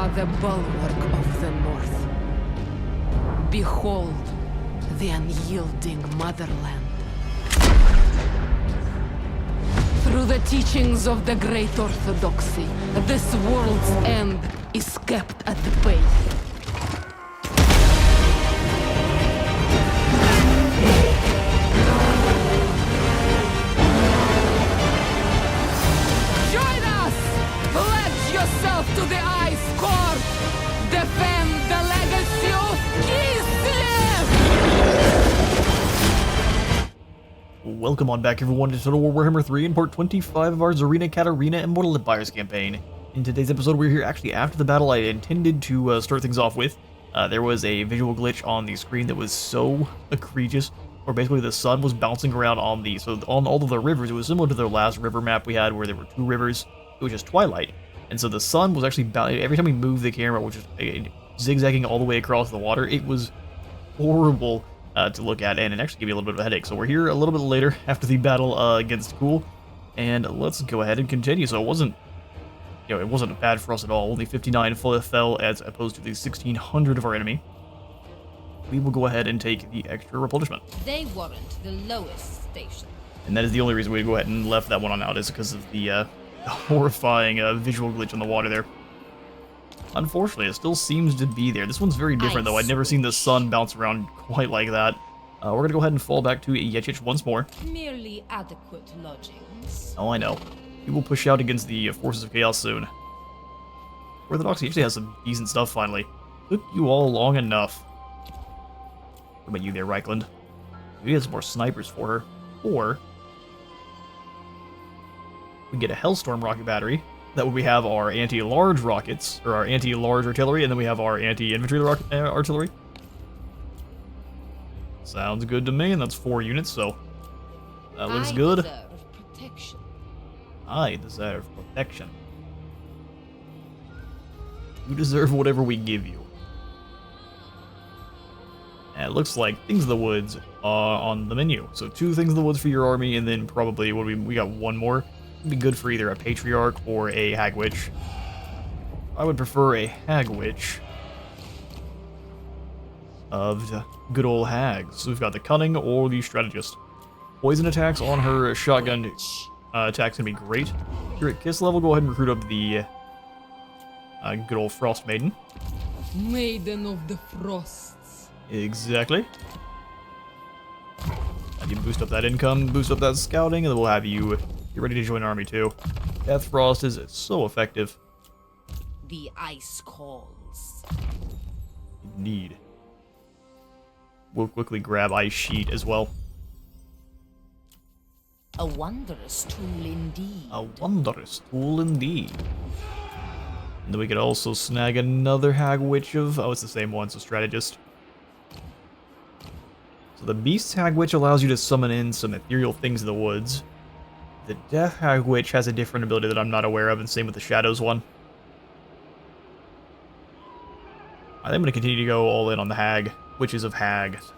are the bulwark of the North. Behold the unyielding motherland. Through the teachings of the Great Orthodoxy, this world's end is kept at bay. Join us! Pledge yourself to the Ice Court! Defend the legacy of Kislev! Welcome on back everyone to Total War Warhammer 3 in part 25 of our Tzarina Katarin Immortal Empires campaign. In today's episode we're here actually after the battle I intended to start things off with. There was a visual glitch on the screen that was so egregious, where basically the sun was bouncing around on on all of the rivers. It was similar to the last river map we had where there were 2 rivers. It was just twilight. And so the sun was actually, every time we moved the camera, which was zigzagging all the way across the water, it was horrible to look at, and it actually gave me a little bit of a headache. So we're here a little bit later after the battle against Cool, and let's go ahead and continue. So it wasn't bad for us at all. Only 59 fell as opposed to the 1,600 of our enemy. We will go ahead and take the extra replenishment. They warrant the lowest station. And that is the only reason we go ahead and left that one on out, is because of the horrifying visual glitch on the water there. Unfortunately, it still seems to be there. This one's very different, though. I'd never seen the sun bounce around quite like that. We're going to go ahead and fall back to Yechich once more. Merely adequate lodgings. Oh, I know. We will push out against the forces of chaos soon. Orthodox actually has some decent stuff, finally. Took you all long enough. What about you there, Reichland? We get some more snipers for her. Or we get a Hellstorm rocket battery. That way we have our anti-large rockets, or our anti-large artillery, and then we have our anti-infantry artillery. Sounds good to me, and that's 4 units, so that looks good. Deserve protection. I deserve protection. You deserve whatever we give you. And it looks like Things of the Woods are on the menu. So 2 Things of the Woods for your army, and then probably, we got 1 more. It'd be good for either a Patriarch or a Hag Witch. I would prefer a Hag Witch of the good old Hags. So we've got the Cunning or the Strategist. Poison attacks on her shotgun attacks gonna be great. Here at Kislev, we'll go ahead and recruit up the good old Frost Maiden. Maiden of the Frosts. Exactly. And you boost up that income, boost up that scouting, and then we'll have you get ready to join army too. Death Frost is so effective. The ice calls. Indeed. We'll quickly grab Ice Sheet as well. A wondrous tool indeed. A wondrous tool indeed. And then we could also snag another Hag Witch of... Oh, it's the same one, so Strategist. So the Beast's Hag Witch allows you to summon in some ethereal things in the woods. The Death Hag Witch has a different ability that I'm not aware of, and same with the Shadows one. I think I'm going to continue to go all in on the Hag, Witches of Hags.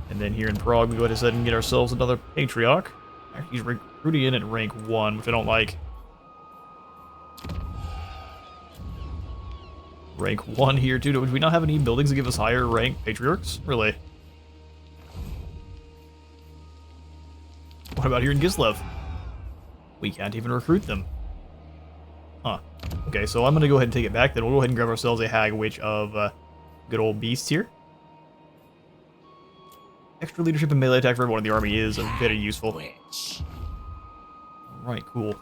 And then here in Prague, we go ahead and get ourselves another Patriarch. Actually, he's recruiting in at rank 1, which I don't like. Rank 1 here, too. Do we not have any buildings that give us higher rank Patriarchs? Really? What about here in Kislev? We can't even recruit them. Huh. Okay, so I'm going to go ahead and take it back. Then we'll go ahead and grab ourselves a Hag Witch of good old Beasts here. Extra leadership and melee attack for everyone in the army is very useful. Alright, cool.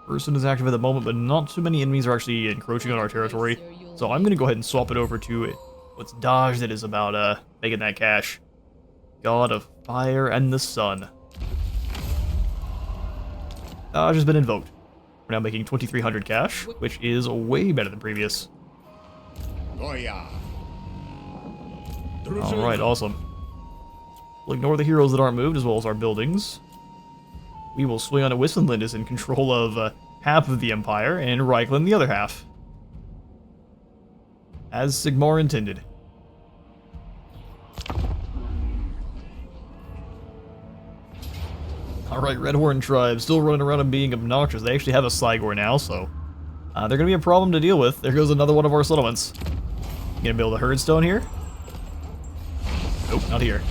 Person is active at the moment, but not too many enemies are actually encroaching on our territory. So I'm going to go ahead and swap it over to what's Dodge that is about making that cash. God of Fire and the Sun. Dodge has been invoked. We're now making 2,300 cash, which is way better than previous. Alright, awesome. We'll ignore the heroes that aren't moved, as well as our buildings. We will swing on to Wissenland is in control of half of the Empire, and Reichland the other half. As Sigmar intended. Alright, Red Horn Tribe, still running around and being obnoxious. They actually have a Cygor now, so They're going to be a problem to deal with. There goes another one of our settlements. Gonna build a herd stone here? Nope, not here.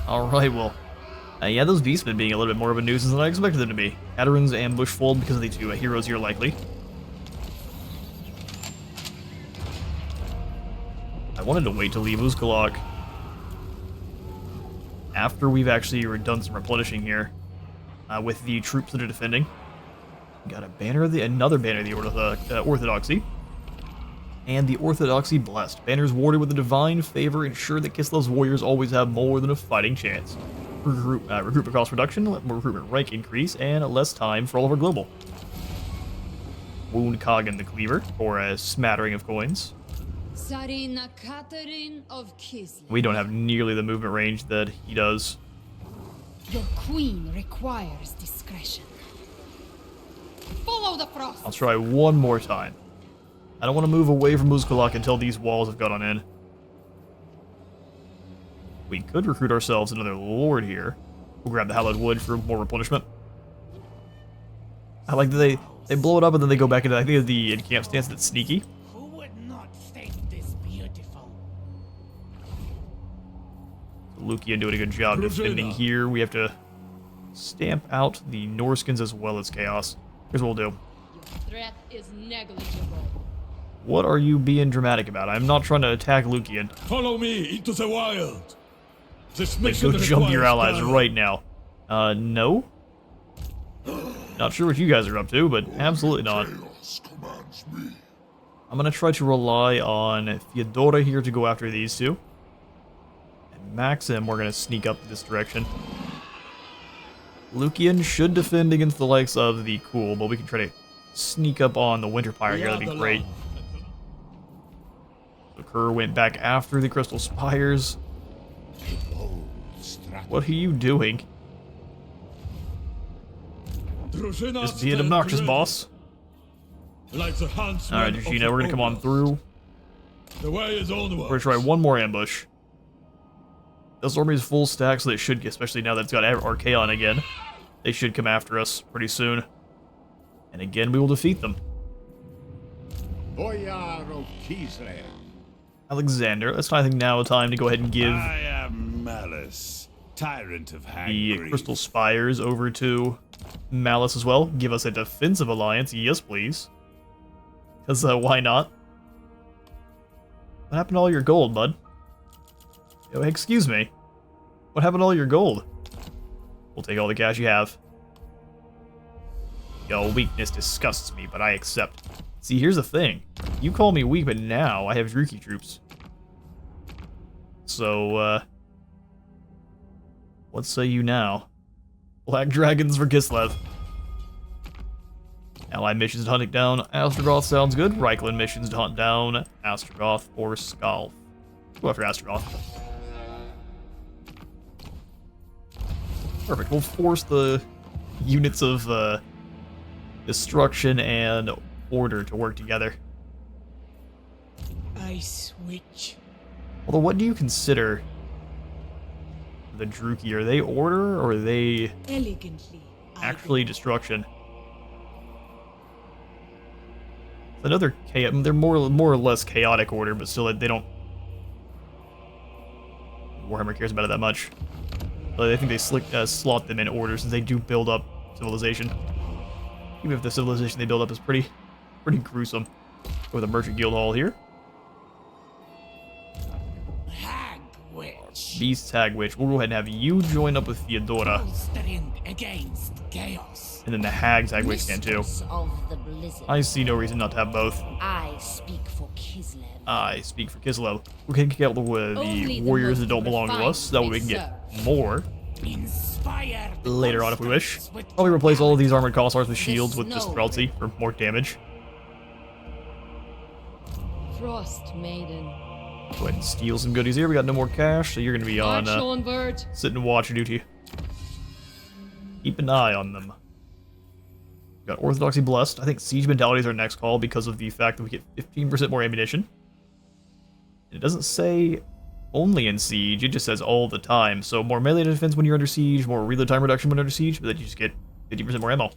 Alright, well. Yeah, those beastmen being a little bit more of a nuisance than I expected them to be. Katarin's ambush fold because of the two heroes here, likely. I wanted to wait to leave Uzkalok after we've actually done some replenishing here with the troops that are defending. Got a banner of another banner of the Orthodoxy. And the Orthodoxy Blessed. Banners warded with the divine favor ensure that Kislev's warriors always have more than a fighting chance. Recruitment cost reduction, recruitment rank increase, and less time for all of our global. Wound Kagan the Cleaver for a smattering of coins. Tzarina Katarin of Kislev. We don't have nearly the movement range that he does. Your queen requires discretion. Follow the frost. I'll try one more time. I don't want to move away from Uzkalok until these walls have gone on in. We could recruit ourselves another lord here. We'll grab the hallowed wood for more replenishment. I like that they blow it up and then they go back into, I think, the in-camp stance that's sneaky. Who would not think this beautiful? Lukian doing a good job defending here. We have to stamp out the Norskins as well as Chaos. Here's what we'll do. Your threat is negligible. What are you being dramatic about? I'm not trying to attack Lukian. Follow me into the wild. This Like, mission go jump your requires allies power. right now. No? Not sure what you guys are up to, but absolutely not. Chaos commands me. I'm gonna try to rely on Fyodora here to go after these two. And Maxim, we're gonna sneak up this direction. Lukian should defend against the likes of the Cool, but we can try to sneak up on the Winter Pyre here, that'd be great. The Kerr went back after the Crystal Spires. What are you doing? Just be an obnoxious boss. Like Alright, Gina, we're gonna come on through. The way is onward. We're gonna try one more ambush. This army is full stack, so they should, especially now that it's got Archaon again, they should come after us pretty soon. And again, we will defeat them. Boyar of Kislev. Alexander, let's I think now time to go ahead and give I am Malice, tyrant of hag the grief. Crystal Spires over to Malice as well. Give us a defensive alliance, yes please. Because why not? What happened to all your gold, bud? Yo, excuse me. What happened to all your gold? We'll take all the cash you have. Your weakness disgusts me, but I accept. See, here's the thing. You call me weak, but now I have Druki troops. So, what say you now? Black Dragons for Kislev. Allied missions to hunt down Astrogoth sounds good. Reichland missions to hunt down Astrogoth or Skalf. Go after Astrogoth. Perfect. We'll force the units of destruction and order to work together. Ice Witch. Although, what do you consider the Druki? Are they order or are they Elegantly. actually destruction? Another they're more or less chaotic order, but still they don't. Warhammer cares about it that much. But I think they slot them in order since they do build up civilization. Even if the civilization they build up is pretty gruesome. Go with a merchant guild hall here. Hag Witch. Beast Hag Witch. We'll go ahead and have you join up with Fyodora. Bolstering against chaos. And then the Hags Hag Witch can too. Mistress of the blizzard. I see no reason not to have both. I speak for Kislev. I speak for Kislev. We can kick out the Only the warriors most that don't belong to refined us. That way we can may get more Inspire the later on if we wish. monsters with Probably replace all of these armored Cossars with The shields with just snow Thralty for more damage. Frost Maiden. Go ahead and steal some goodies here. We got no more cash, so you're going to be on March onward. sit and watch duty. Keep an eye on them. Got Orthodoxy Blessed. I think Siege Mentality is our next call because of the fact that we get 15% more ammunition. It doesn't say only in Siege, it just says all the time. So more melee defense when you're under siege, more reload time reduction when under siege, but then you just get 50% more ammo.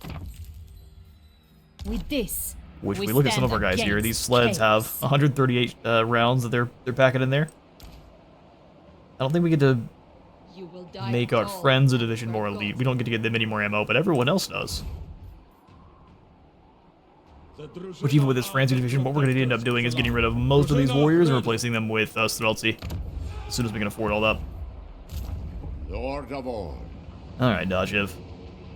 With this, Which, if we look at some of our guys here, these sleds have 138 rounds that they're packing in there. I don't think we get to You will die make our all friends a division more for elite. God. We don't get to get them any more ammo, but everyone else does. Which, even with this Francie division, what we're going to end up doing is getting rid of most of these warriors and replacing them with Streltsy as soon as we can afford all that. Lord of all. Alright, Dajev.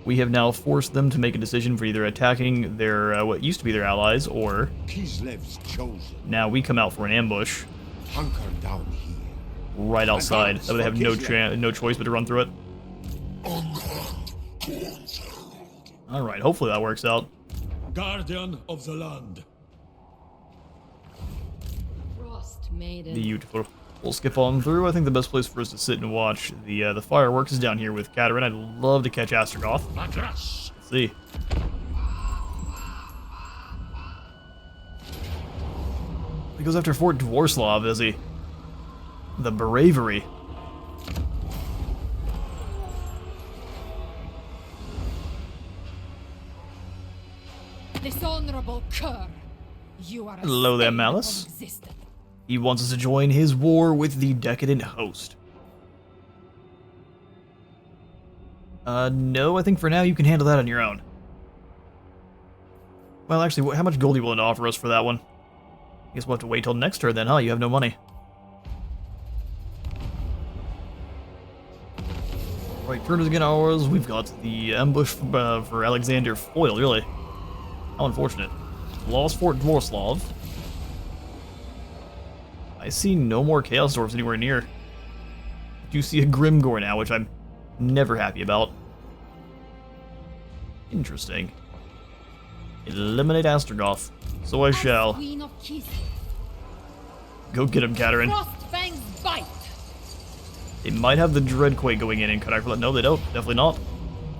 We have now forced them to make a decision for either attacking their what used to be their allies, or Kislev's chosen. now we come out for an ambush Hunker down here. right outside. That way they have no choice but to run through it. Alright, hopefully that works out. Guardian of the land. Frost Maiden. Beautiful. We'll skip on through. I think the best place for us to sit and watch the fireworks is down here with Katarin. I'd love to catch Astrogoth. Atras. Let's see. He goes after Fort Dvorslav, does he? The bravery. Dishonorable cur. You are a Hello there, stain Malice. upon existence. He wants us to join his war with the decadent host. No, I think for now you can handle that on your own. Well, actually, how much gold are you willing to offer us for that one? Guess we'll have to wait till next turn then, huh? You have no money. Right, turn is again ours. We've got the ambush for Alexander foiled, really. How unfortunate. Lost Fort Dvorslav. I see no more Chaos Dwarfs anywhere near. I do see a Grimgore now, which I'm never happy about. Interesting. Eliminate Astrogoth. So I shall. Queen of Kislev. Go get him, Katarin. Frostfang's bite. They might have the Dreadquake going in Kadak. No, they don't. Definitely not.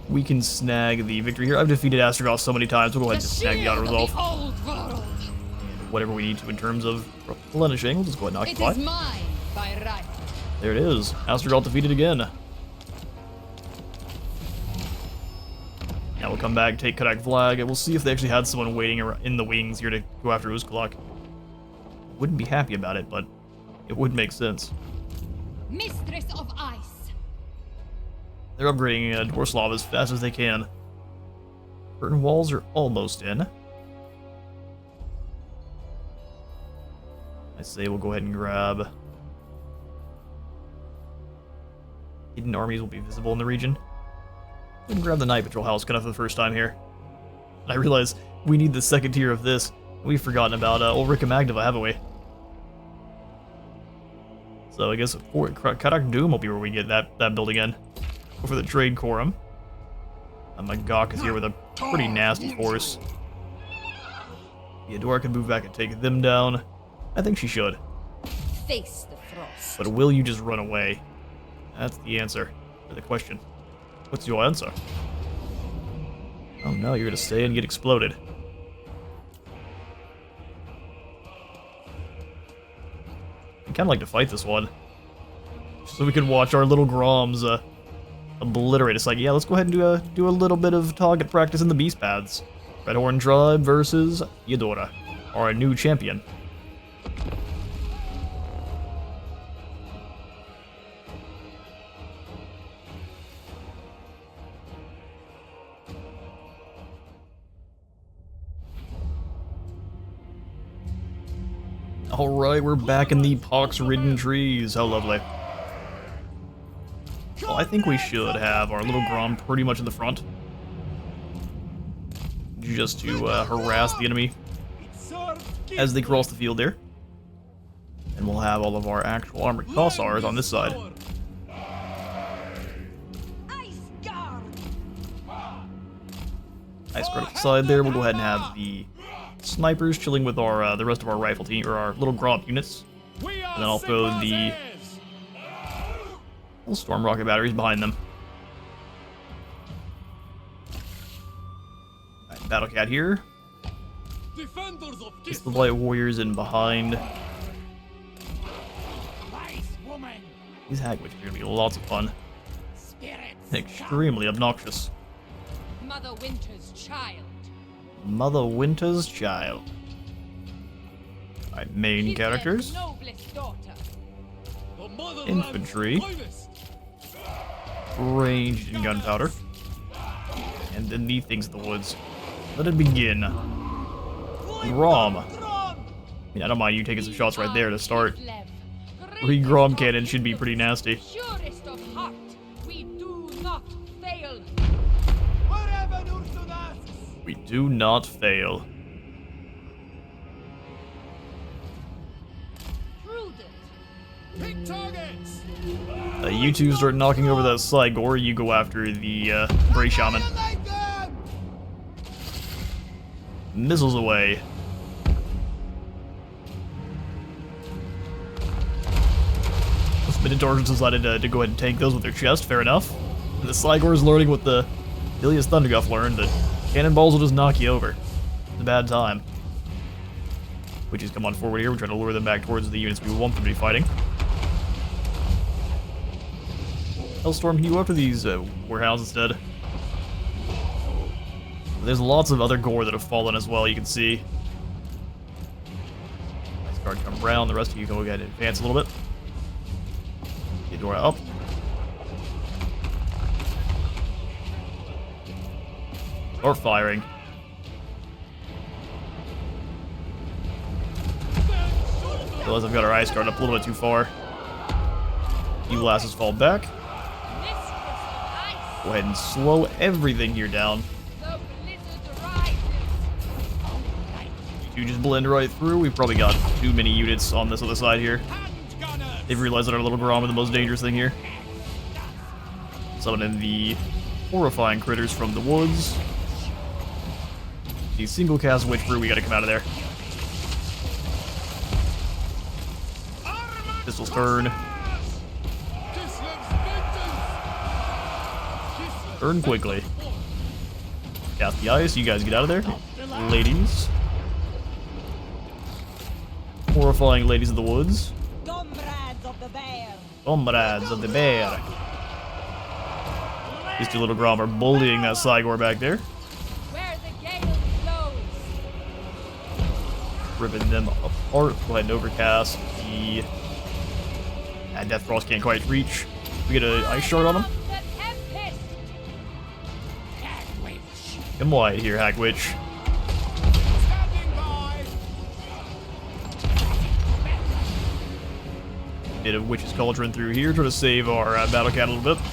We can snag the victory here. I've defeated Astrogoth so many times. We'll go ahead and just snag the auto resolve. The old world. And whatever we need to in terms of replenishing, we'll just go ahead and It occupy. is mine by right. There it is. Astrogoth defeated again. Now we'll come back, take Kadak Vlag, and we'll see if they actually had someone waiting in the wings here to go after Uzkalak. Wouldn't be happy about it, but it would make sense. Mistress of Ice. They're upgrading Dvorslav as fast as they can. Curtain walls are almost in. I say we'll go ahead and grab... Hidden armies will be visible in the region. We can grab the Night Patrol house kind of for the first time here. And I realize we need the second tier of this. We've forgotten about old Rika Magdava, haven't we? So I guess Kadak Doom will be where we get that building in. Go for the Trade Quorum. My Gawk is here with a pretty nasty force. Theodora can move back and take them down. I think she should. Face the frost. But will you just run away? That's the answer to the question. What's your answer? Oh no, you're gonna stay and get exploded. I'd kinda like to fight this one. So we can watch our little Groms obliterate. It's like, yeah, let's go ahead and do a little bit of target practice in the beast paths. Red Horn Tribe versus Theodora, our new champion. Alright, we're back in the pox-ridden trees. How lovely. Well, I think we should have our little Grom pretty much in the front. Just to harass the enemy as they cross the field there. And we'll have all of our actual armored Kossars on this side. Nice critical side there. We'll go ahead and have the snipers chilling with our the rest of our rifle team, or our little Gromp units. And then I'll throw the little storm rocket batteries behind them. Alright, Battle Cat here. Gets the Light Warriors in behind. Wise woman. These Hagwitches are gonna be lots of fun. Spirits. Extremely obnoxious. Mother Winter's child. Mother Winter's Child. Alright, main Kislev's characters. noblest daughter. Infantry. Ranged and gunpowder. And then the things of the woods. Let it begin. Grom. I mean, I don't mind you taking some shots right there to start. Kislev, 3 Grom cannon should be pretty nasty. Purest of heart, we do not fail. We do not fail. Prudent. You two start knocking over that Cygor, you go after the Bray Shaman. Missiles away. Those Minotaurs decided to go ahead and tank those with their chest, fair enough. And the Cygor is learning what the Ilias Thunderguff learned, that cannonballs will just knock you over. It's a bad time. Witches come on forward here, we're trying to lure them back towards the units we want them to be fighting. Hellstorm, can you go after these warehounds instead? There's lots of other gore that have fallen as well, you can see. Nice guard come around, the rest of you can go ahead and advance a little bit. Get Dora up. Or firing. Realize I've got our ice guard up a little bit too far. You lasses fall back. Go ahead and slow everything here down. The blizzard rises. You just blend right through. We've probably got too many units on this other side here. They've realized that our little Grom are the most dangerous thing here. Summoning the horrifying critters from the woods. The single cast witch brew, we gotta come out of there. Pistol's turn. Turn quickly. Cast the ice, you guys get out of there. Ladies. Horrifying ladies of the woods. Comrades of the bear. Comrades of the bear. These two little Grom are bullying that Cygor back there. Where the gale blows. Ripping them apart. Go ahead and overcast the... Death Frost can't quite reach. We get an ice shard on him. The tempest. Come wide here, Hack Witch. Bit of Witch's Cauldron through here, try to save our battle cat a little bit.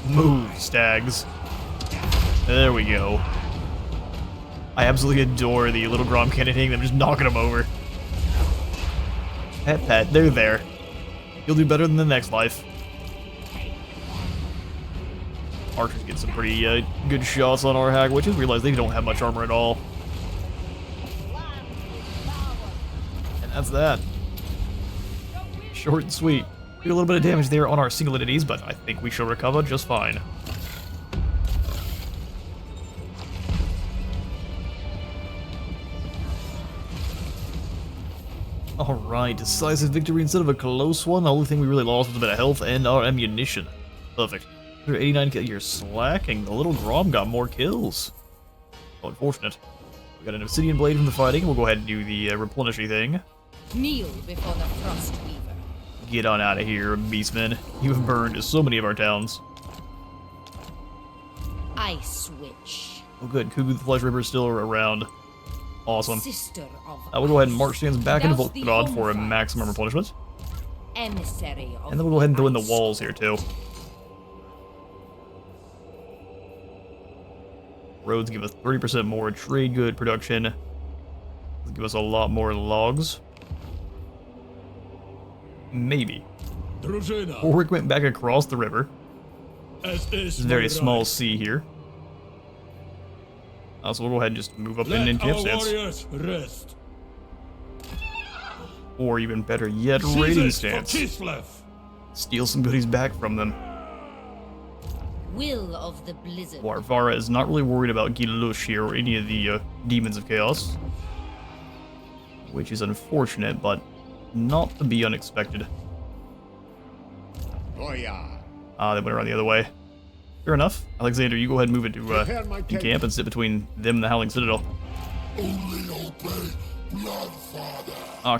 Move, stags. There we go. I absolutely adore the little Grom cannon hitting them, just knocking them over. Pet, they're there. You'll do better than the next life. Archers get some pretty good shots on our Hag Witches. Realize they don't have much armor at all. And that's that. Short and sweet. We did a little bit of damage there on our single entities, but I think we shall recover just fine. Alright, decisive victory instead of a close one. The only thing we really lost was a bit of health and our ammunition. Perfect. 189 kills. You're slacking. The little Grom got more kills. Oh, unfortunate. We got an obsidian blade from the fighting. We'll go ahead and do the replenishing thing. Kneel before the frost weaver. Get on out of here, beastmen. You have burned so many of our towns. Ice witch. Oh good, Kugu the Flesh Ripper is still around. Awesome. Sister of We'll go ahead and march stands back into Douse the Volkadod for a Home maximum replenishment. emissary of And then we'll go ahead and throw in the ice. walls here too. Roads give us 30% more trade good production. Give us a lot more logs. Maybe. Drużyna, Ulrich went back across the river. as It's is a very my small right. sea here. So we'll go ahead and just move up Let in our camp stance. warriors rest. Or even better yet, raiding Seize it for stance. Kislev. Steal some goodies back from them. Will of the blizzard. Warvara is not really worried about Gilush here or any of the demons of chaos. Which is unfortunate, but not to be unexpected. Goya. They went around the other way. Fair enough. Alexander, you go ahead and move into Prepare my in tent. camp and sit between them and the Howling Citadel.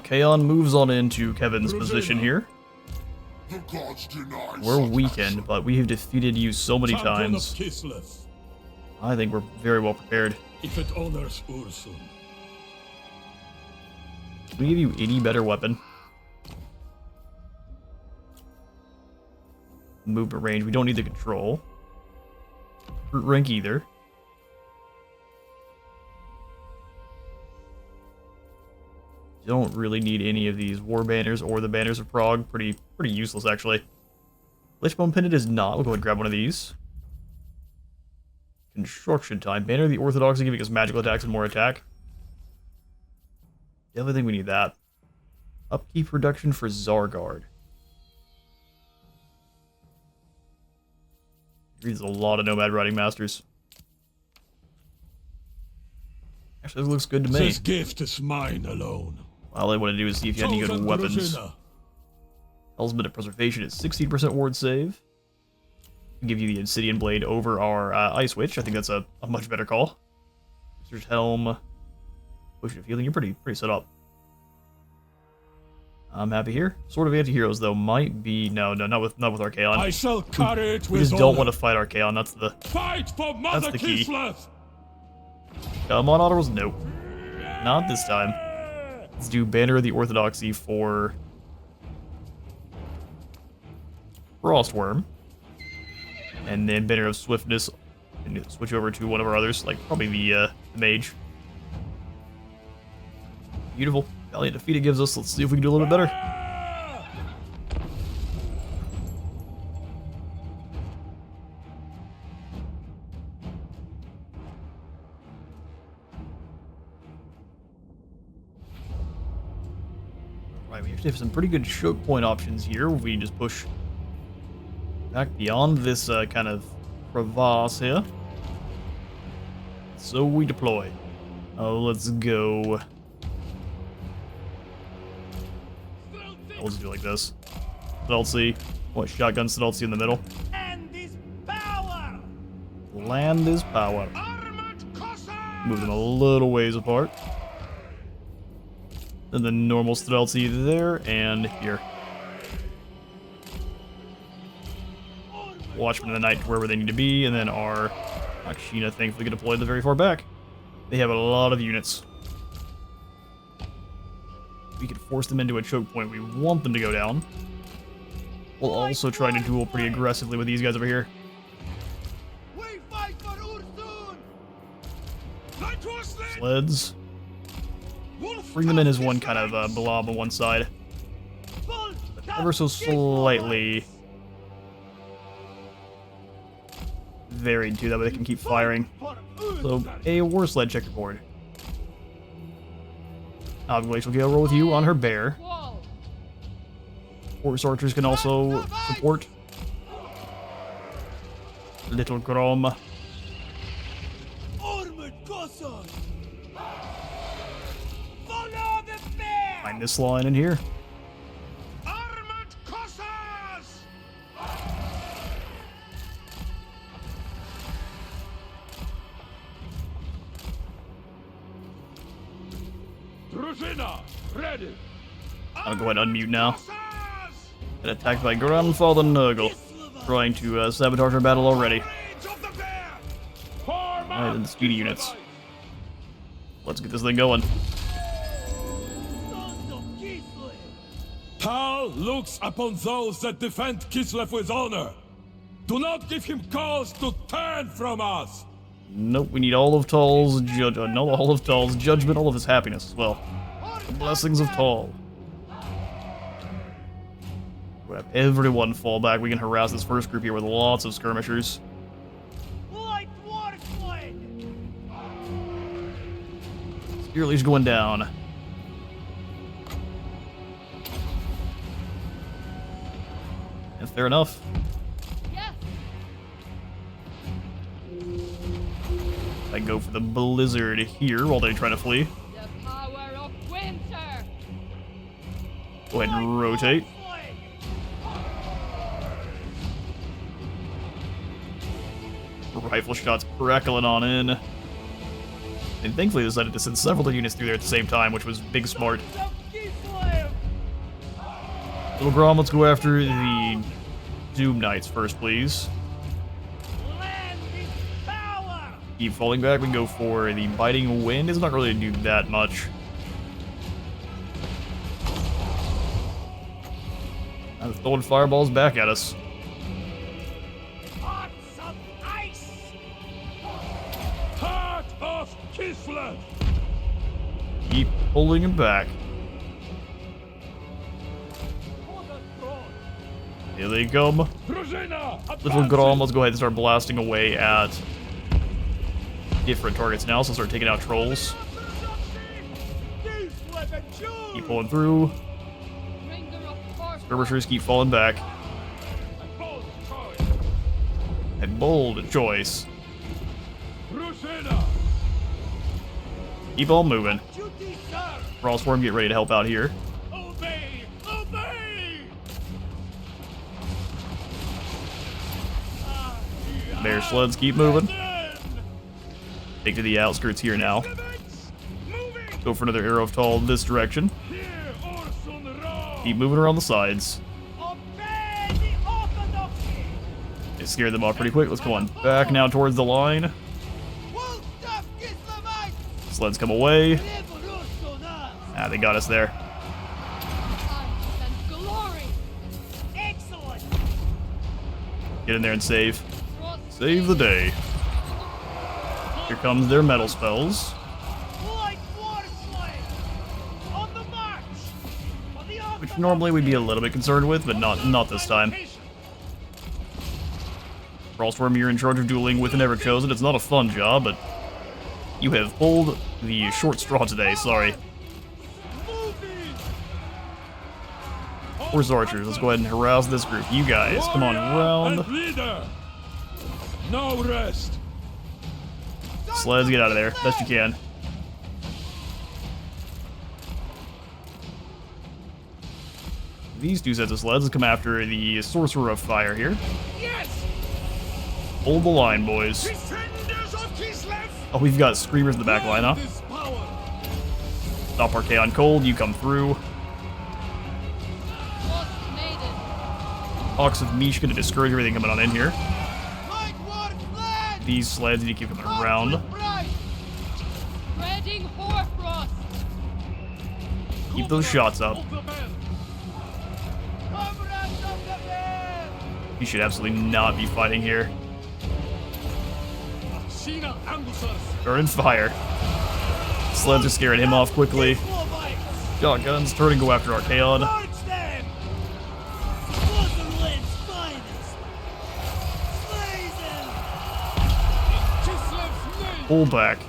Kaon moves on into Kevin's position here. We're weakened, but we have defeated you so many Champion of times. Kislev, I think we're very well prepared. if it honors Ursun. Can we give you any better weapon? Movement range, we don't need the control. Brute rank either. Don't really need any of these war banners or the banners of Prague. Pretty useless actually. Lichbone Pendant is not. We'll go ahead and grab one of these. Construction time. Banner of the Orthodoxy giving us magical attacks and more attack. Definitely think we need that. Upkeep reduction for Zargard. Reads a lot of Nomad Riding Masters. Actually, this looks good to me. This gift is mine alone. All I want to do is see if you have any good Chosen weapons. Družina. Hell's Bit of Preservation is 16% ward save. We'll give you the Obsidian Blade over our Ice Witch. I think that's a much better call. Wizard's Helm. Potion of Healing. You're pretty set up. I'm happy here. Sword of Anti-Heroes, though, might be... No, not with Archaon. I shall carry it We with just don't honor. want to fight Archaon. That's the... Fight for Mother the key. Kislev! Come on, Autos. Nope. Not this time. Let's do Banner of the Orthodoxy for... Frostworm. And then Banner of Swiftness. And switch over to one of our others, like probably the Mage. Beautiful. Valiant Defeat it gives us. Let's see if we can do a little bit better. Right, we actually have some pretty good choke point options here. We just push back beyond this kind of crevasse here. So we deploy. Oh, let's go. We'll just do it like this. Stealthy. What, shotgun stealthy in the middle? And this power! Land is power. Armored Cossacks! Move them a little ways apart. Then the normal stealthy there and here. Watchmen of the Night to wherever they need to be, and then our Akshina thankfully can deploy the very far back. They have a lot of units. We could force them into a choke point. We want them to go down. We'll also try to duel pretty aggressively with these guys over here. We fight for Ursun! Like to a slave! Sleds. Wolf Bring them in as one kind of blob on one side. Bull Ever so slightly varied too, that way they can keep firing. for So, Ursun! a war sled checkerboard. Glacial Gale roll with you on her bear. Wall. Horse archers can also support. Little Grom. Armored Cossacks! Follow the bear! Find this line in here. Armored Cossacks! Družina, ready! I'll go ahead and unmute now. Cossacks! Get attacked by Grandfather Nurgle. Trying to sabotage our battle already. Rage of the bear! Alright, then the speedy units. Let's get this thing going. Sons of Kislev! Tal looks upon those that defend Kislev with honor. Do not give him cause to turn from us. Nope, we need all of Tal's not all of Tal's judgment, all of his happiness as well. The blessings of Tal. We have everyone fall back. We can harass this first group here with lots of skirmishers. Light war sled! Spearleash going down. And fair enough. Yes. I go for the blizzard here while they try to flee. The power of winter. Go ahead and rotate. Sled! Rifle shots crackling on in. And thankfully they decided to send several units through there at the same time, which was big smart. Little Grom, let's go after the Doom Knights first, please. Keep falling back. We can go for the Biting Wind. It's not really to do that much. I'm throwing fireballs back at us. Hearts of ice! Heart of Kislev! Keep pulling him back. Here they come. Little Grom, let's go ahead and start blasting away at different targets now, so start taking out trolls. Keep pulling through. Skirmishers keep falling back. A bold choice. Keep on moving. Frostworm, get ready to help out here. Obey! Obey! Bear sleds keep moving. Take to the outskirts here now. Go for another Arrow of Tall in this direction. Keep moving around the sides. It scared them off pretty quick. Let's go on back now towards the line. Sleds come away. Ah, they got us there. Get in there and save. Save the day. Here comes their metal spells. Which normally we'd be a little bit concerned with, but not this time. Frostworm, you're in charge of dueling with an Ever-Chosen. It's not a fun job, but you have pulled the short straw today, sorry. Where's archers? Let's go ahead and harass this group. You guys, come on round. No rest. Sleds, get out of there. Best you can. These two sets of sleds come after the Sorcerer of Fire here. Yes! Hold the line, boys. Defenders of Kislev! Oh, we've got Screamers in the back line, huh? This power! Stop our Chaos Cold, you come through. Hawks of Mish gonna discourage everything coming on in here. These sleds need to keep coming around. Spreading hoarfrost. Keep those shots up. He should absolutely not be fighting here. Burning fire. Sleds are scaring him off quickly. Shotguns turn and go after Archaon. Pull back.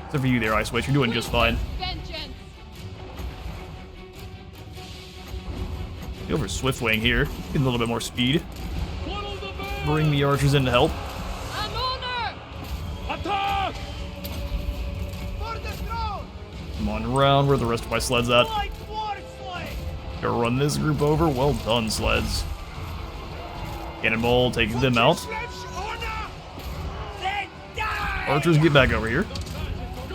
Except for you there, Ice Witch. You're doing just fine. Vengeance. Go for Swiftwing here. Get a little bit more speed. Bring the archers in to help. An honor. Attack! Come on round. Where the rest of my sleds at? Go run this group over. Well done, sleds. Cannonball taking them out. Archers, get back over here.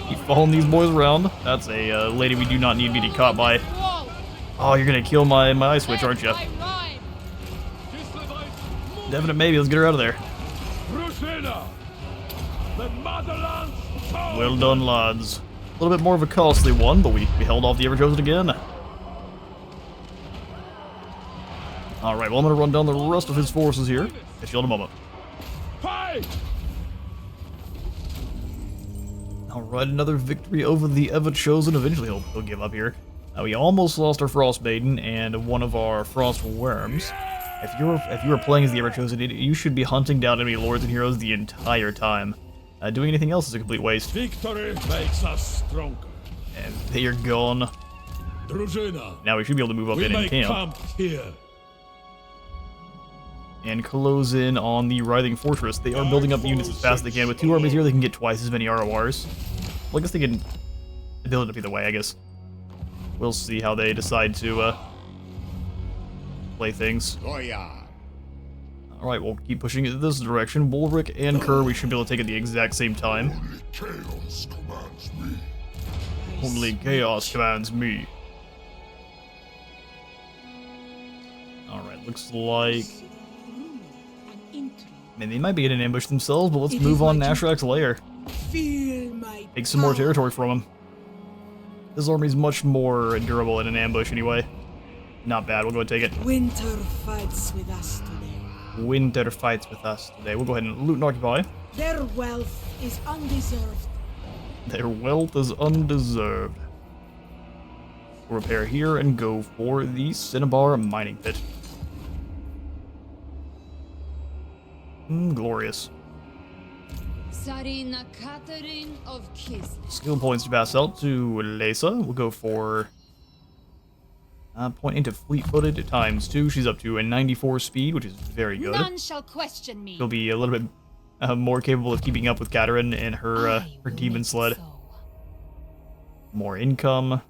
Keep following these boys around. That's a lady we do not need to be caught by. Oh, you're gonna kill my Ice Witch, aren't you? Definite maybe. Let's get her out of there. Well done, lads. A little bit more of a costly one, but we held off the Ever-Chosen again. Alright, well, I'm gonna run down the rest of his forces here. Catch you in a moment. Fight! Alright, another victory over the Ever-Chosen. Eventually he'll give up here. We almost lost our Frostmaiden and one of our Frost Worms. If you are playing as the Ever-Chosen, you should be hunting down enemy lords and heroes the entire time. Doing anything else is a complete waste. Victory makes us stronger. And they are gone. Drużyna, Now we should be able to move up we in and may camp. camp here. And close in on the Writhing Fortress. They are building up units as fast as they can. With 2 armies here, they can get twice as many RORs. Well, I guess they can build it up either way, I guess. We'll see how they decide to play things. Goya. Alright, we'll keep pushing it this direction. Bullrick and Kerr, we should be able to take at the exact same time. Chaos commands me. Only chaos commands me. Alright, looks like... I mean, they might be in an ambush themselves, but let's move on Nashrak's lair. Take some more territory from them. This army's much more durable in an ambush anyway. Not bad, we'll go and take it. Winter fights with us today. Winter fights with us today. We'll go ahead and loot and occupy. Their wealth is undeserved. Their wealth is undeserved. We'll repair here and go for the Cinnabar mining pit. Glorious. Tzarina Katarin of Kislev. Skill points to pass out to Lesa. We'll go for point into fleet-footed ×2. She's up to a 94 speed, which is very good. None shall question me. She'll be a little bit more capable of keeping up with Katarin and her demon sled. More income.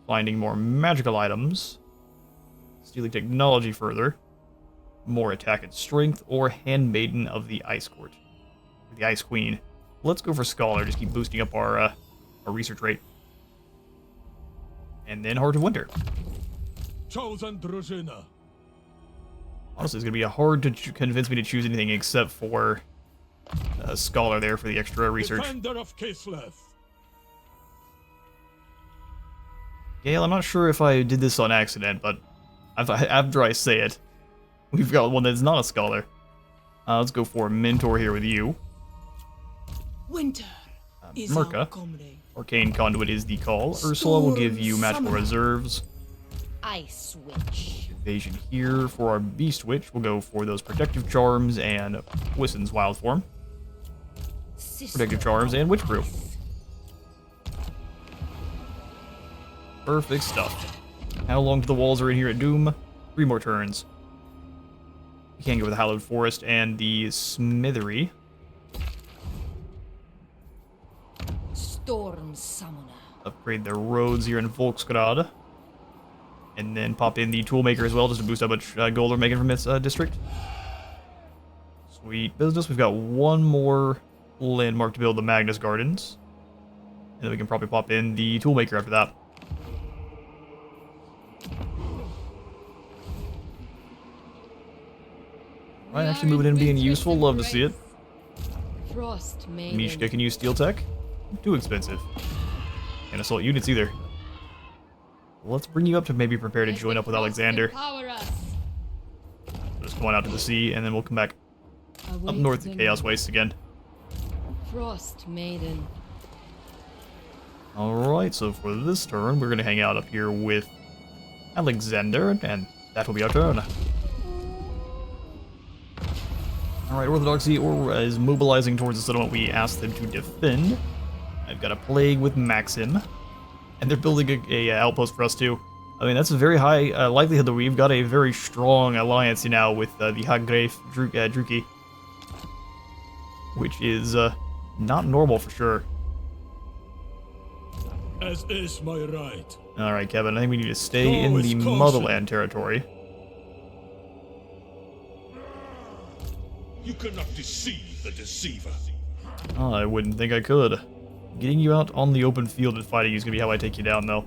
Finding more magical items. Stealing technology further. More attack and strength, or Handmaiden of the Ice Court. The Ice Queen. Let's go for Scholar, just keep boosting up our research rate. And then Heart of Winter. Chosen Drużyna. Honestly, it's going to be hard to convince me to choose anything except for Scholar there for the extra research. Defender of Kislev. Gale, I'm not sure if I did this on accident, but after I say it, we've got one that's not a Scholar. Let's go for Mentor here with you. Winter is Merca. our comrade. Arcane Conduit is the call. Ursula will give you magical reserves. Ice Witch. Evasion here. For our Beast Witch, we'll go for those Protective Charms and Wissen's Wild Form. Protective Charms and Witch Brew. Perfect stuff. How long to the walls are in here at Doom? 3 more turns. We can't go with the Hallowed Forest and the Smithery. Storm Summoner. Upgrade their roads here in Volksgrad. And then pop in the Toolmaker as well, just to boost how much gold we're making from its district. Sweet business. We've got one more landmark to build, the Magnus Gardens. And then we can probably pop in the Toolmaker after that. Right, actually moving in and being useful. Love to see it. Frost Maiden. Mishka can use Steel Tech. Too expensive. Can't assault units either. Let's bring you up to maybe prepare to join up with Alexander. Empower us. Just come on out to the sea, and then we'll come back up north to Chaos Waste again. Frost Maiden. Alright, so for this turn, we're going to hang out up here with Alexander, and that will be our turn. Alright, Orthodoxy is mobilizing towards the settlement we asked them to defend. I've got a Plague with Maxim, and they're building a outpost for us too. I mean, that's a very high likelihood that we've got a very strong alliance now with the Haggrave Druki, which is not normal for sure. As is my right. Alright, Kevin, I think we need to stay in the Motherland territory. You cannot deceive the deceiver. Oh, I wouldn't think I could. Getting you out on the open field and fighting you is going to be how I take you down, though.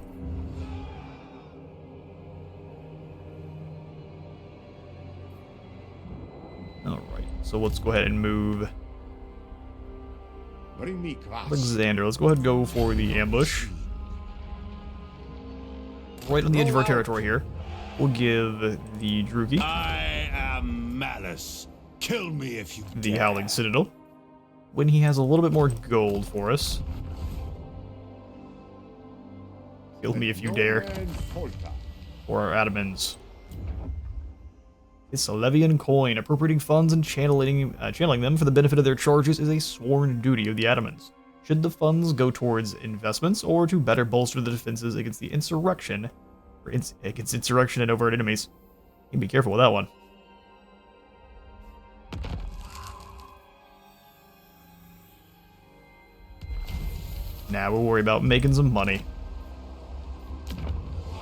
Alright, so let's go ahead and move Bring me class. Alexander. Let's go ahead and go for the ambush. Right on the edge of our territory here. We'll give the Druki I am Malice. Kill me if you the dare. Howling Citadel. When he has a little bit more gold for us. Kill me if you dare. Or our Adamans. It's a Levian coin. Appropriating funds and channeling them for the benefit of their charges is a sworn duty of the Adamans. Should the funds go towards investments or to better bolster the defenses against the insurrection, or against insurrection and overt enemies? You can be careful with that one. Now we'll worry about making some money.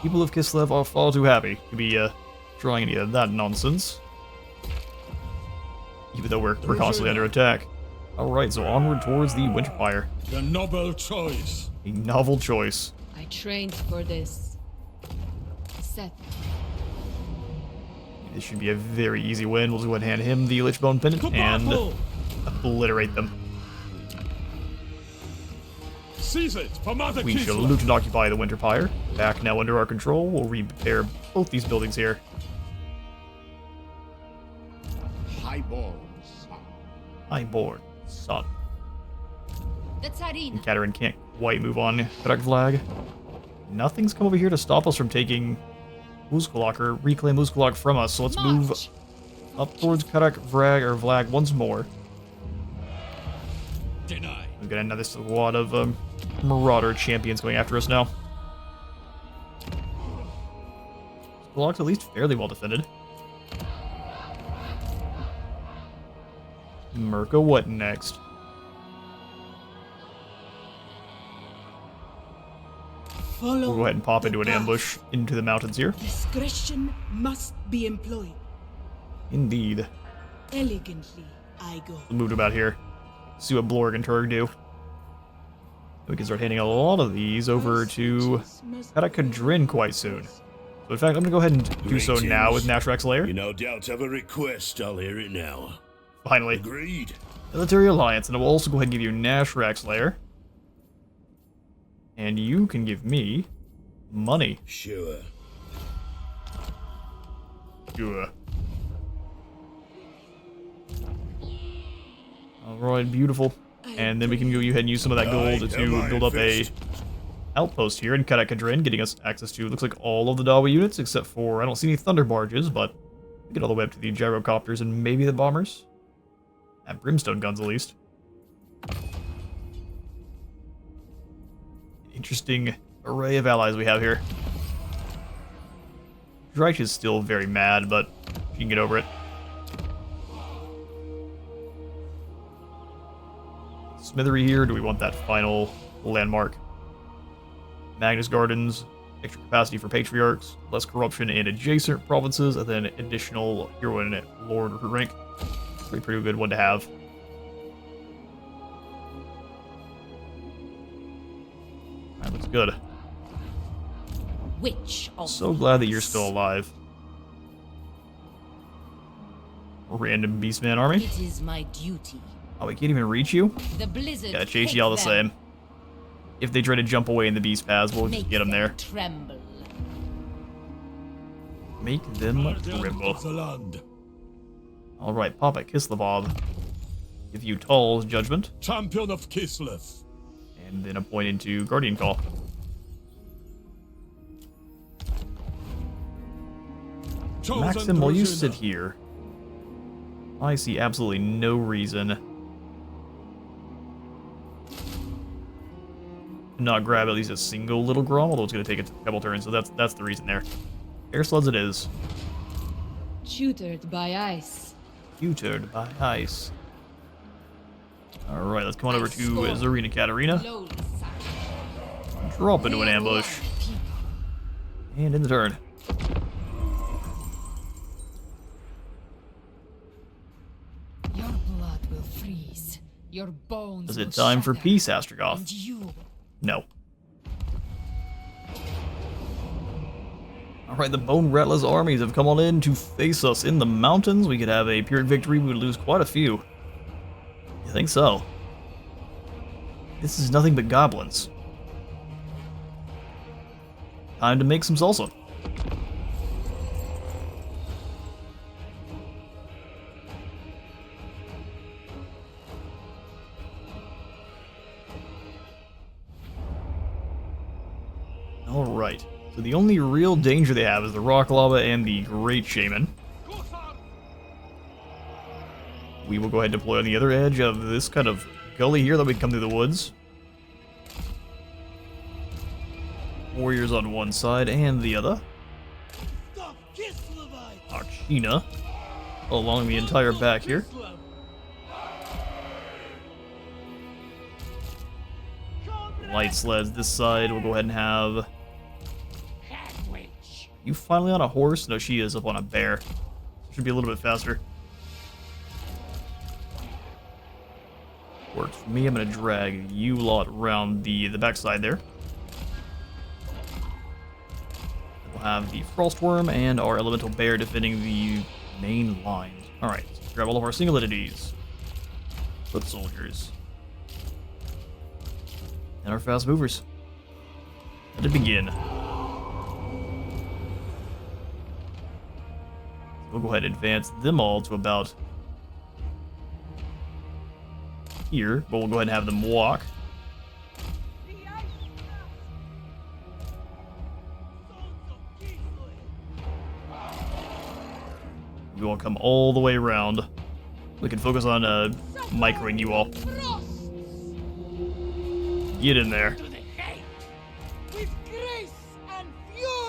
People of Kislev are far too happy to be trying any of that nonsense. even though we're constantly under attack. Alright, so onward towards the Winterfire. The noble choice. A novel choice. I trained for this. Seth, This should be a very easy win. We'll just go ahead and hand him the Lichbone Pendant and obliterate them. Seize it for Mother We shall Kislev. loot and occupy the Winterfire. Back now under our control. We'll repair both these buildings here. Highborn son. Highborn son. the Tzarina. Katarin can't quite move on. Kadak Vlag. Nothing's come over here to stop us from taking Muskulak or reclaim Muskulak from us. So let's move March. up towards Kadak Vlag once more. Deny. We've got another squad of Marauder champions going after us now. Muskulak's at least fairly well defended. Mirka, what next? Follow We'll go ahead and pop the into an path. ambush into the mountains here. Discretion must be employed. Indeed. Elegantly, I go. We'll move about here. See what Blorg and Turg do. We can start handing a lot of these over to Katakadrin quite soon. So in fact, I'm going to go ahead and do so now with Nashrak's Lair. You no doubt have a request. I'll hear it now. Finally. Agreed. Military Alliance, and I will also go ahead and give you Nashrak's Lair. And you can give me money. Sure. Sure. Alright, beautiful. And then we can go ahead and use some of that gold to build up a outpost here in Katakadrin, getting us access to, looks like all of the Dawa units, except for, I don't see any Thunder Barges, but we get all the way up to the Gyrocopters and maybe the Bombers. And Brimstone guns, at least. Interesting array of allies we have here. Dreich is still very mad, but she can get over it. Smithery here, do we want that final landmark? Magnus Gardens, extra capacity for Patriarchs, less corruption in adjacent provinces, and then additional hero and lord recruit rank. Pretty good one to have. That looks good. Which of So glad that you're still alive. Random Beastman army. It is my duty. Oh, we can't even reach you? The blizzard. Gotta chase take you all the them. same. If they try to jump away in the beast paths, we'll just Make get them there. Tremble. Make them Guardian tremble. of the land. Alright, Papa Kislevov. Give you Tull's judgment, Champion of Kislev. and then appoint into Guardian Call. Chosen Maxim, while you Družina. sit here, I see absolutely no reason to not grab at least a single little Grom, although it's going to take a couple turns, so that's the reason there. Air Sleds it is. Tutored by ice. Tutored by ice. Alright, let's come on over to Tzarina Katarin. Lowly son. Drop into an ambush. And in the turn. Your blood will freeze. Your bones Is will it time for shatter. peace, Astrogoth? And you. No. Alright, the Bone Rattler's armies have come on in to face us in the mountains. We could have a Pyrrhic victory. We would lose quite a few. You think so? This is nothing but goblins. Time to make some salsa. Alright, so the only real danger they have is the Rock Lava and the Great Shaman. We will go ahead and deploy on the other edge of this kind of gully here that we come through the woods. Warriors on one side and the other. Stop Kislevite! Archina along the entire back here. Light sleds this side. We'll go ahead and have... You finally on a horse? No, she is up on a bear. Should be a little bit faster. Works for me. I'm gonna drag you lot around the backside there. We'll have the Frostworm and our Elemental Bear defending the main lines. Alright, grab all of our single entities. Foot soldiers. And our fast movers. Let it begin. We'll go ahead and advance them all to about here, but we'll go ahead and have them walk. We won't come all the way around. We can focus on microing you all. Get in there.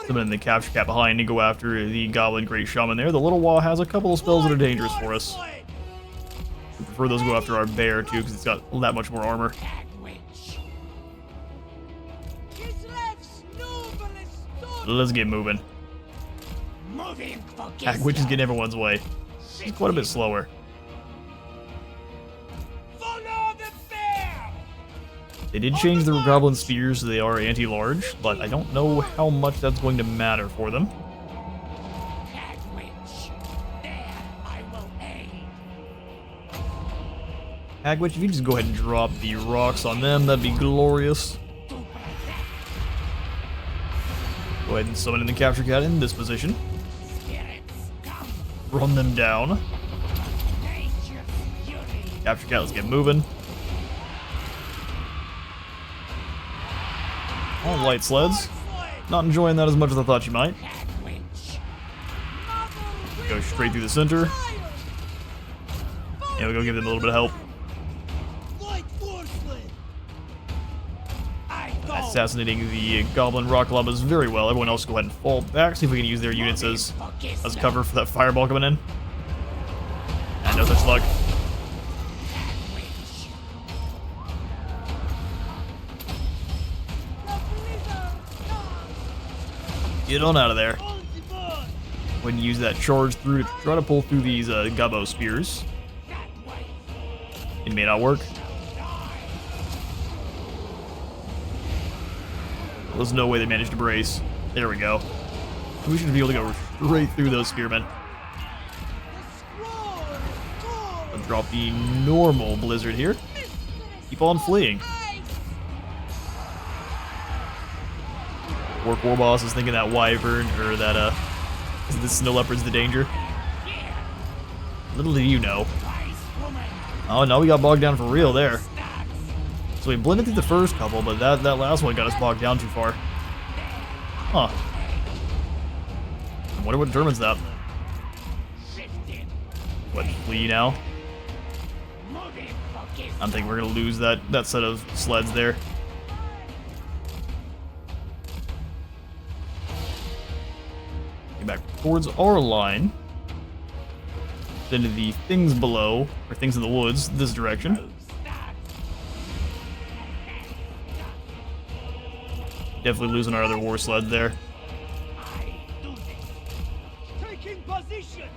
Summon the capture cat behind and go after the Goblin Great Shaman there. The Little Wall has a couple of spells that are dangerous for us. We prefer those go after our bear too, because it's got that much more armor. Let's get moving. Hagwitch is getting everyone's way. She's quite a bit slower. They did change the Goblin Spears so they are anti-large, but I don't know how much that's going to matter for them. Hagwitch, if you just go ahead and drop the rocks on them, that'd be glorious. Go ahead and summon in the Capture Cat in this position. Run them down. Capture Cat, let's get moving. All light sleds. Not enjoying that as much as I thought you might. Go straight through the center. And we'll go give them a little bit of help. Assassinating the Goblin Rock Llamas very well. Everyone else go ahead and fall back. See if we can use their units as cover for that fireball coming in. And no such luck. Get on out of there. When you use that charge through to try to pull through these gobbo spears. It may not work. There's no way they managed to brace. There we go. We should be able to go straight through those spearmen. I'll drop the normal blizzard here. Keep on fleeing. Orc War Boss is thinking that Wyvern, or that, the Snow Leopard's the danger. Little do you know. Oh, no, we got bogged down for real there. So we blended through the first couple, but that last one got us bogged down too far. Huh. I wonder what determines that. What, flee now? I'm thinking we're gonna lose that set of sleds there. Get back towards our line. Then to the things below, or things in the woods, this direction. Definitely losing our other war sled there. Taking position.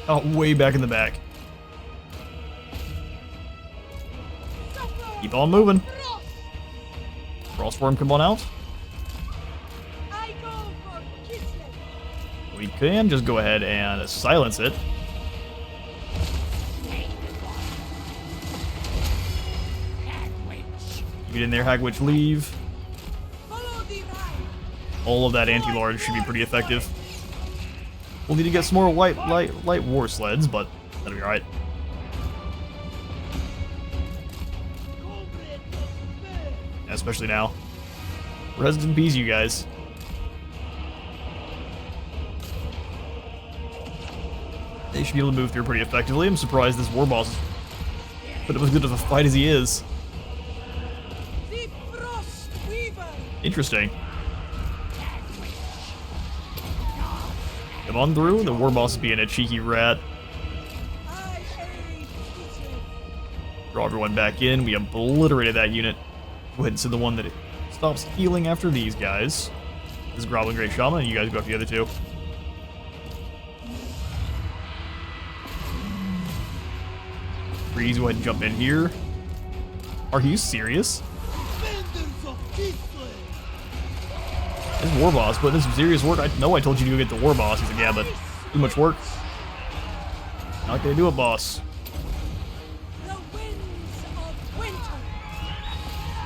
Oh, way back in the back. Keep on moving. Frostworm, come on out. I go for Kislev. We can just go ahead and silence it. Get in there, Hagwitch, leave. All of that anti-large should be pretty effective. We'll need to get some more light war sleds, but that'll be alright. Especially now. Rest in peace, you guys. They should be able to move through pretty effectively. I'm surprised this war boss is put up as good of a fight as he is. Interesting. Come on through. The war boss is being a cheeky rat. Draw everyone back in. We obliterated that unit. Go ahead and send the one that stops healing after these guys. This is Goblin Great Shaman, and you guys go after the other two. Freeze, go ahead and jump in here. Are you serious? Defenders of Kislev! This war boss putting in some serious work. I know I told you to go get the war boss. He's like, yeah, but too much work. Not gonna do it, boss. The winds of winter.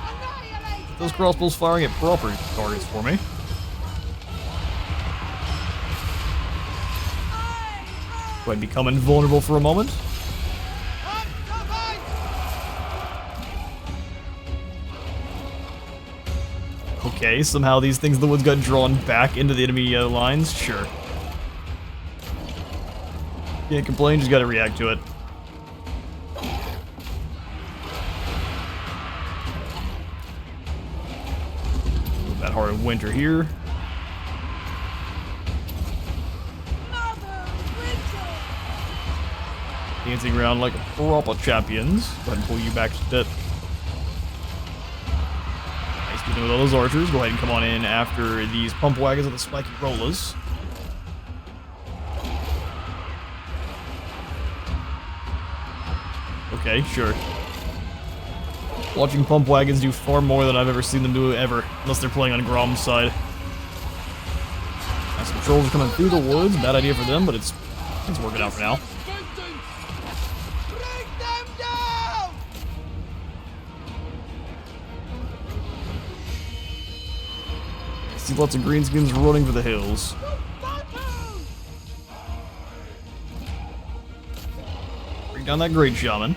Annihilate Those crossbows firing at proper targets for me. Do I become invulnerable for a moment? Okay, somehow these things in the woods got drawn back into the enemy lines. Sure. Can't complain, just gotta react to it. Move that hard winter here. Mother Winter. Dancing around like proper champions. Go ahead and pull you back to bit. Nice dealing with all those archers. Go ahead and come on in after these pump wagons with the spiky rollers. Okay, sure. Watching pump wagons do far more than I've ever seen them do ever, unless they're playing on Grom's side. Now some trolls are coming through the woods. Bad idea for them, but it's working out for now. Bring them down! See lots of greenskins running for the hills. Bring down that great shaman.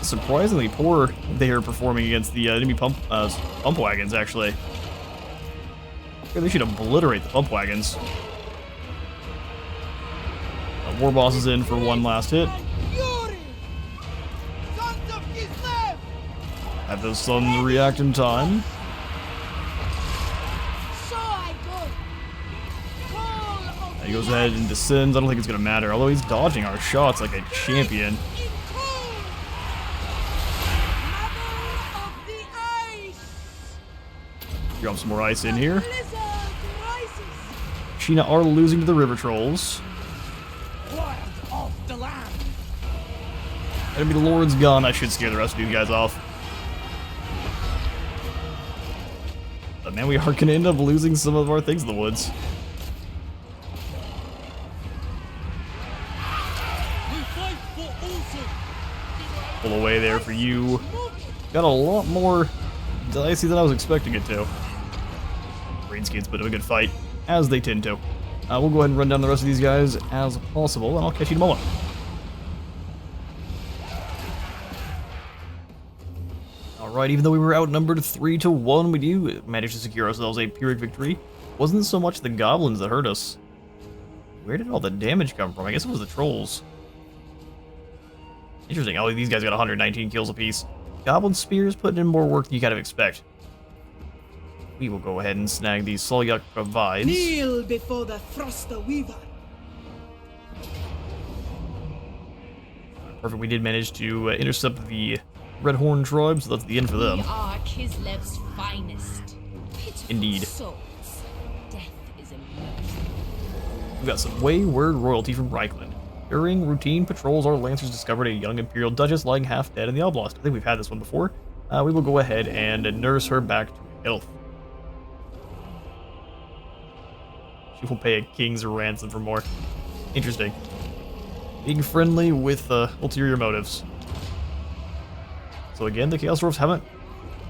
Surprisingly poor they are performing against the enemy pump wagons, actually. They should obliterate the pump wagons. War boss is in for one last hit. Fury! Sons of Kislev! Have those suns react in time. So I go. Call of He goes ahead and descends. I don't think it's going to matter, although he's dodging our shots like a champion. in cold. Mother of the ice. Drop some more ice in here. Blizzard rises. Sheena are losing to the river trolls. Lord of the land! Enemy Lord's gone. I should scare the rest of you guys off. But man, we are going to end up losing some of our things in the woods. We fight for Ulsan! Pull away there for you. Got a lot more dicey than I was expecting it to. Greenskins put up a good fight, as they tend to. We'll go ahead and run down the rest of these guys as possible, and I'll catch you in a moment. Alright, even though we were outnumbered 3-1, we do manage to secure ourselves a Pyrrhic victory. Wasn't so much the goblins that hurt us. Where did all the damage come from? I guess it was the trolls. Interesting. Oh, these guys got 119 kills apiece. Goblin spears putting in more work than you kind of expect. We will go ahead and snag these Solyak provides. Kneel before the Thruster Weaver. Perfect. We did manage to intercept the Redhorn tribe, so that's the end for them. We are Kislev's finest. Pitiful Indeed. souls. Death is emerging. We've got some wayward royalty from Reichland. During routine patrols, our lancers discovered a young Imperial Duchess lying half dead in the Oblast. I think we've had this one before. We will go ahead and nurse her back to health. She will pay a king's ransom for more. Interesting. Being friendly with ulterior motives. So again, the Chaos Dwarfs haven't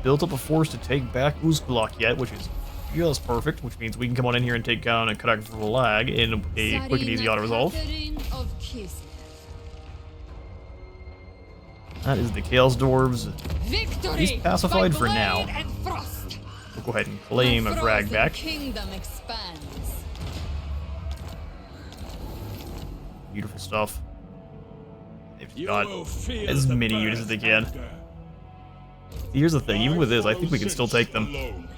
built up a force to take back Uzklok yet, which is just perfect, which means we can come on in here and take down and Kadak Lag in a quick and easy auto resolve. Katarin of Kislev. That is the Chaos Dwarves. Victory He's pacified by for now. blade and thrust. We'll go ahead and claim a The frag frozen back. Kingdom expands. Beautiful stuff. They've You got will feel as the many units as they can. anger. Here's the thing, even with this, I think we can still take them. Alone.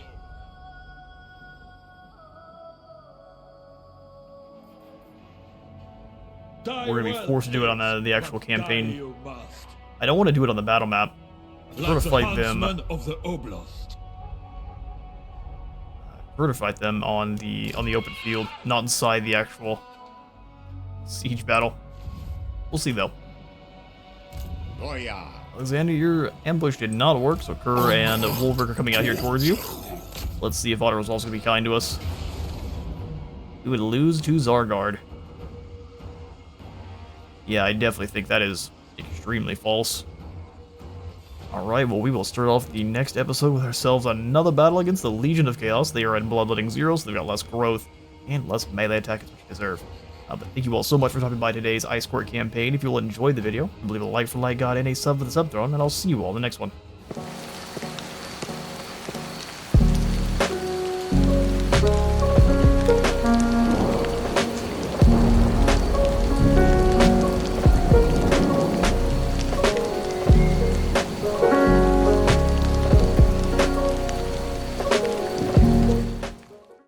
We're gonna be forced to do it on the actual campaign. You must. I don't want to do it on the battle map. We're Like gonna the fight them. huntsman of the Oblast. We're gonna fight them on the open field, not inside the actual siege battle. We'll see though. Goya. Alexander, your ambush did not work, so Kerr and Wolverine are coming out here towards you. Let's see if Otter's also going to be kind to us. We would lose to Zargard. Yeah, I definitely think that is extremely false. Alright, well, we will start off the next episode with ourselves another battle against the Legion of Chaos. They are at Bloodletting 0, so they've got less growth and less melee attack, which they deserve. But thank you all so much for stopping by today's Ice Court campaign. If you all enjoyed the video, leave a like for Light God and a sub for the Sub Throne, and I'll see you all in the next one.